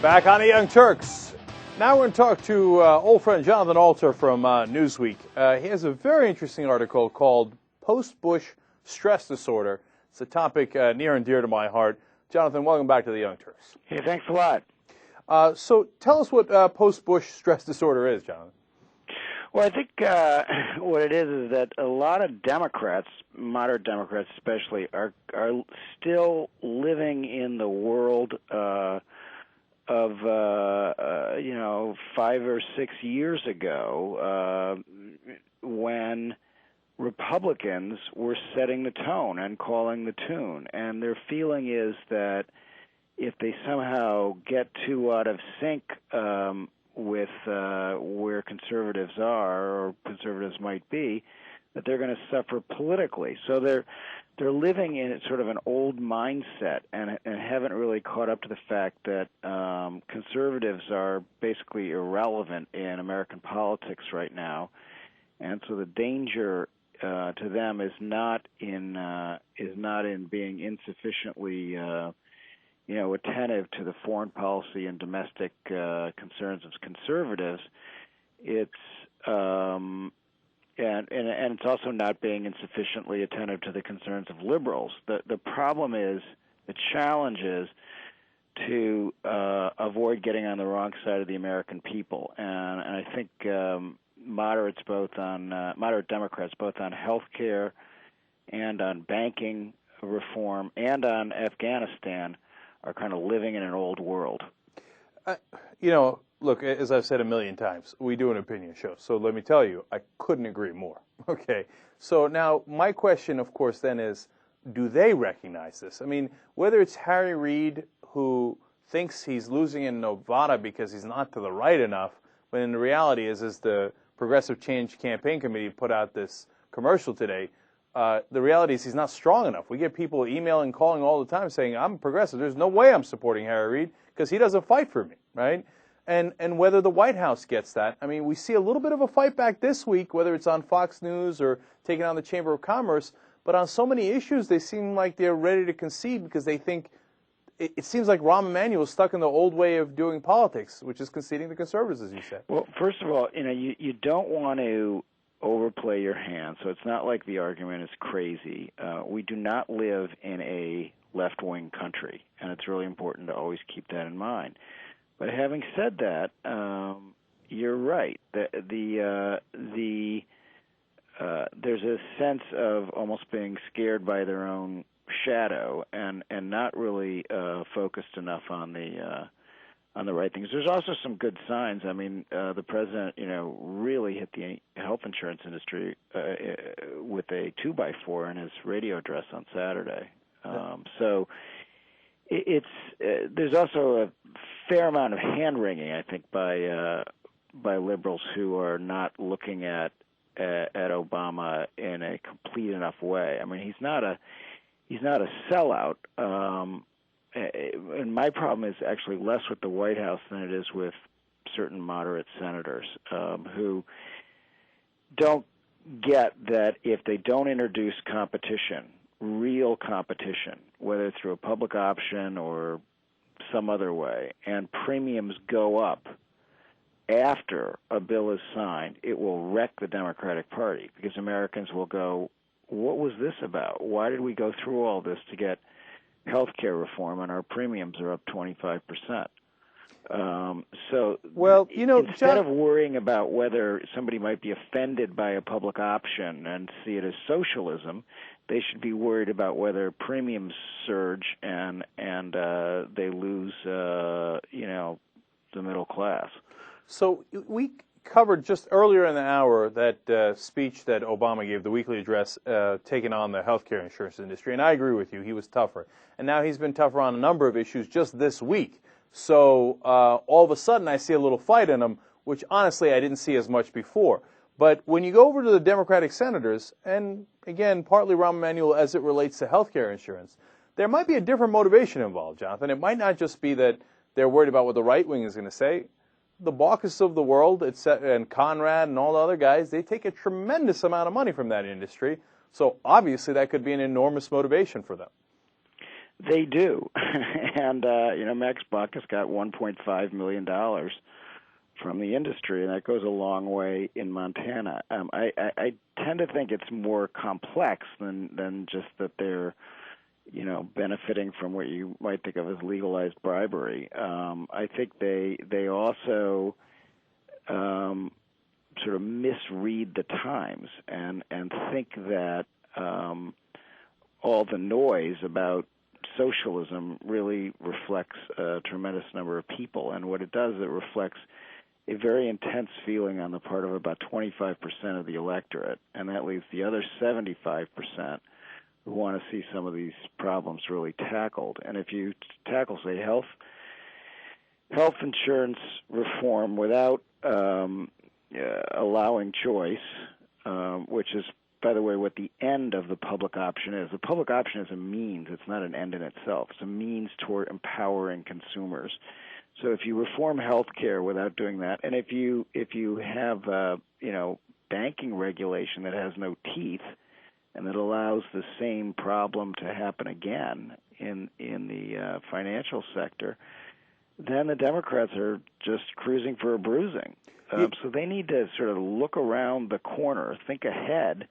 Back on the Young Turks. Now we're going to talk to old friend Jonathan Alter from Newsweek. He has a very interesting article called Post-Bush Stress Disorder. It's a topic near and dear to my heart. Jonathan, welcome back to the Young Turks. Hey, thanks a lot. So tell us what post-Bush stress disorder is, Jonathan. Well, I think what it is that a lot of Democrats, moderate Democrats especially, are still living in the world of 5 or 6 years ago when Republicans were setting the tone and calling the tune, and their feeling is that if they somehow get too out of sync with where conservatives are or conservatives might be, that they're going to suffer politically. So they're living in sort of an old mindset and haven't really caught up to the fact that conservatives are basically irrelevant in American politics right now, and so the danger to them is not in being insufficiently attentive to the foreign policy and domestic concerns of conservatives. It's and it's also not being insufficiently attentive to the concerns of liberals. The problem is, the challenge is to avoid getting on the wrong side of the American people. And I think moderate Democrats, both on health care and on banking reform and on Afghanistan, are kind of living in an old world. Look, as I've said a million times, we do an opinion show. So let me tell you, I couldn't agree more. Okay. So now my question, of course, then is, do they recognize this? I mean, whether it's Harry Reid, who thinks he's losing in Nevada because he's not to the right enough, when in the reality is the Progressive Change Campaign Committee put out this commercial today, the reality is he's not strong enough. We get people emailing, calling all the time saying, I'm progressive. There's no way I'm supporting Harry Reid because he doesn't fight for me, right? And whether the White House gets that. I mean, we see a little bit of a fight back this week, whether it's on Fox News or taking on the Chamber of Commerce. But on so many issues, they seem like they're ready to concede because they think it seems like Rahm Emanuel is stuck in the old way of doing politics, which is conceding to conservatives, as you said. Well, first of all, you don't want to overplay your hand, so it's not like the argument is crazy. We do not live in a left-wing country, and it's really important to always keep that in mind. But having said that, you're right. There's a sense of almost being scared by their own shadow and not really focused enough on the right things. There's also some good signs. I mean, the president, really hit the health insurance industry with a 2x4 in his radio address on Saturday. So there's also a fair amount of hand-wringing, I think, by liberals who are not looking at Obama in a complete enough way. I mean, he's not a sellout. And my problem is actually less with the White House than it is with certain moderate senators who don't get that if they don't introduce competition, real competition, whether through a public option or some other way, and premiums go up after a bill is signed, it will wreck the Democratic Party because Americans will go, what was this about? Why did we go through all this to get health care reform and our premiums are up 25%? Instead of worrying about whether somebody might be offended by a public option and see it as socialism, they should be worried about whether premiums surge and they lose, the middle class. So we covered just earlier in the hour that speech that Obama gave, the weekly address, taking on the healthcare insurance industry, and I agree with you. He was tougher, and now he's been tougher on a number of issues just this week. So all of a sudden, I see a little fight in him, which honestly I didn't see as much before. But when you go over to the Democratic senators, and again, partly Rahm Emanuel as it relates to healthcare insurance, there might be a different motivation involved, Jonathan. It might not just be that they're worried about what the right wing is going to say. The Baucus of the world, and Conrad and all the other guys, they take a tremendous amount of money from that industry. So obviously that could be an enormous motivation for them. They do. And, Max Buck has got $1.5 million from the industry, and that goes a long way in Montana. I tend to think it's more complex than just that they're benefiting from what you might think of as legalized bribery. I think they also sort of misread the times and think that all the noise about socialism really reflects a tremendous number of people. And what it does, it reflects a very intense feeling on the part of about 25% of the electorate, and that leaves the other 75% who want to see some of these problems really tackled. And if you tackle, say, health insurance reform without allowing choice, which is, by the way, what the end of the public option is. The public option is a means. It's not an end in itself. It's a means toward empowering consumers. So if you reform health care without doing that, and if you have banking regulation that has no teeth, and that allows the same problem to happen again in the financial sector, then the Democrats are just cruising for a bruising. So they need to sort of look around the corner, think ahead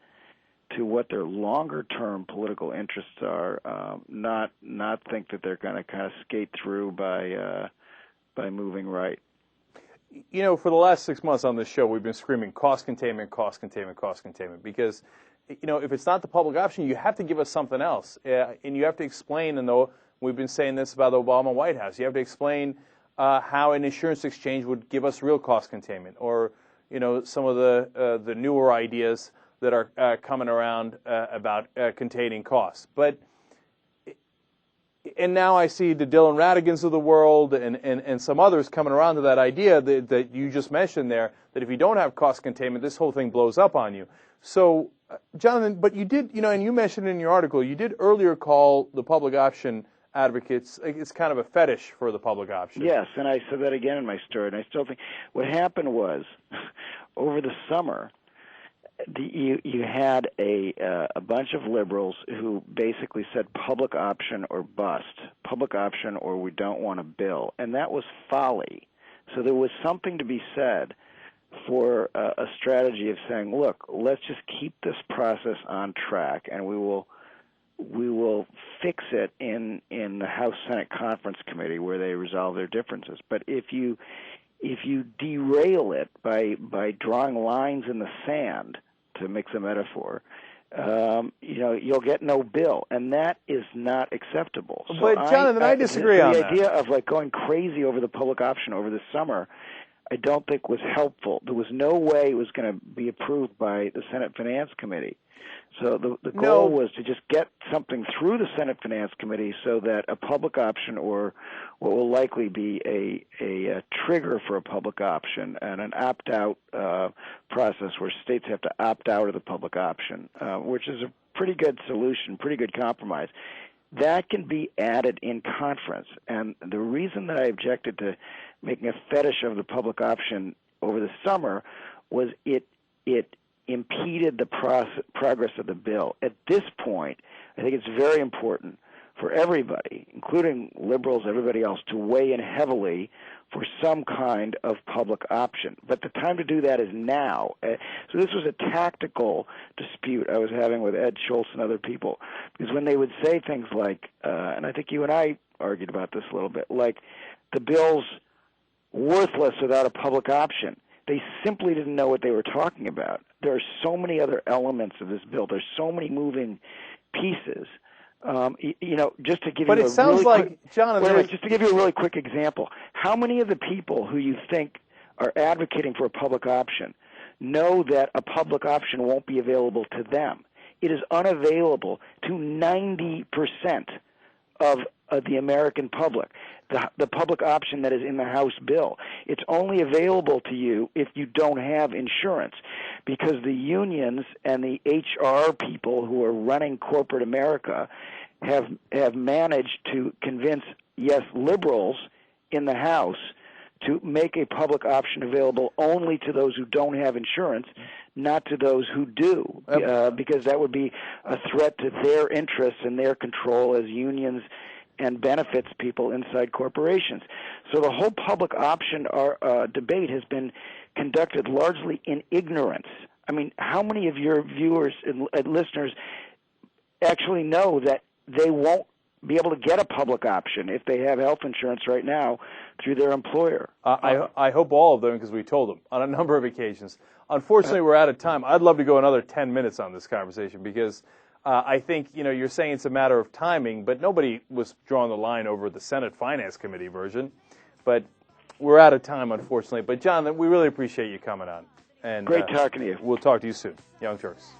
to what their longer-term political interests are, not think that they're going to kind of skate through by moving right. For the last 6 months on this show, we've been screaming cost containment, cost containment, cost containment, because if it's not the public option, you have to give us something else. And you have to explain, and though we've been saying this about the Obama White House, you have to explain how an insurance exchange would give us real cost containment, or some of the newer ideas that are coming around about containing costs. And now I see the Dylan Radigans of the world and some others coming around to that idea that you just mentioned there, that if you don't have cost containment, this whole thing blows up on you. So, Jonathan, but you did, and you mentioned in your article, you did earlier call the public option advocates, it's kind of a fetish for the public option. Yes, and I said that again in my story, and I still think what happened was, over the summer, you had a bunch of liberals who basically said public option or bust, public option or we don't want a bill, and that was folly. So there was something to be said for a strategy of saying, look, let's just keep this process on track, and we will fix it in the House Senate Conference Committee where they resolve their differences. But if you derail it by drawing lines in the sand, to mix a metaphor, you'll get no bill, and that is not acceptable. But Jonathan, I disagree on that. The idea of going crazy over the public option over the summer, I don't think was helpful. There was no way it was going to be approved by the Senate Finance Committee. So the goal was to just get something through the Senate Finance Committee so that a public option, or what will likely be a trigger for a public option and an opt-out process where states have to opt out of the public option, which is a pretty good solution, pretty good compromise, that can be added in conference. And the reason that I objected to making a fetish of the public option over the summer was it impeded the progress of the bill. At this point, I think it's very important for everybody, including liberals, everybody else, to weigh in heavily for some kind of public option. But the time to do that is now. So this was a tactical dispute I was having with Ed Schultz and other people, because when they would say things like, and I think you and I argued about this a little bit, like the bill's worthless without a public option, they simply didn't know what they were talking about. There are so many other elements of this bill. There's so many moving pieces. Just to give but you it sounds like, Jonathan, just to give you a really quick example, how many of the people who you think are advocating for a public option know that a public option won't be available to them? It is unavailable to 90% of the American public, the public option that is in the House bill. It's only available to you if you don't have insurance, because the unions and the HR people who are running corporate America have managed to convince, yes, liberals in the House to make a public option available only to those who don't have insurance, not to those who do, because that would be a threat to their interests and their control as unions and benefits people inside corporations. So the whole public option debate has been conducted largely in ignorance. I mean, how many of your viewers and listeners actually know that they won't be able to get a public option if they have health insurance right now through their employer? I hope all of them, because we told them on a number of occasions. Unfortunately, we're out of time. I'd love to go another 10 minutes on this conversation because I think, you're saying it's a matter of timing, but nobody was drawing the line over the Senate Finance Committee version. But we're out of time, unfortunately. But, John, we really appreciate you coming on. And great talking to you. We'll talk to you soon. Young Turks.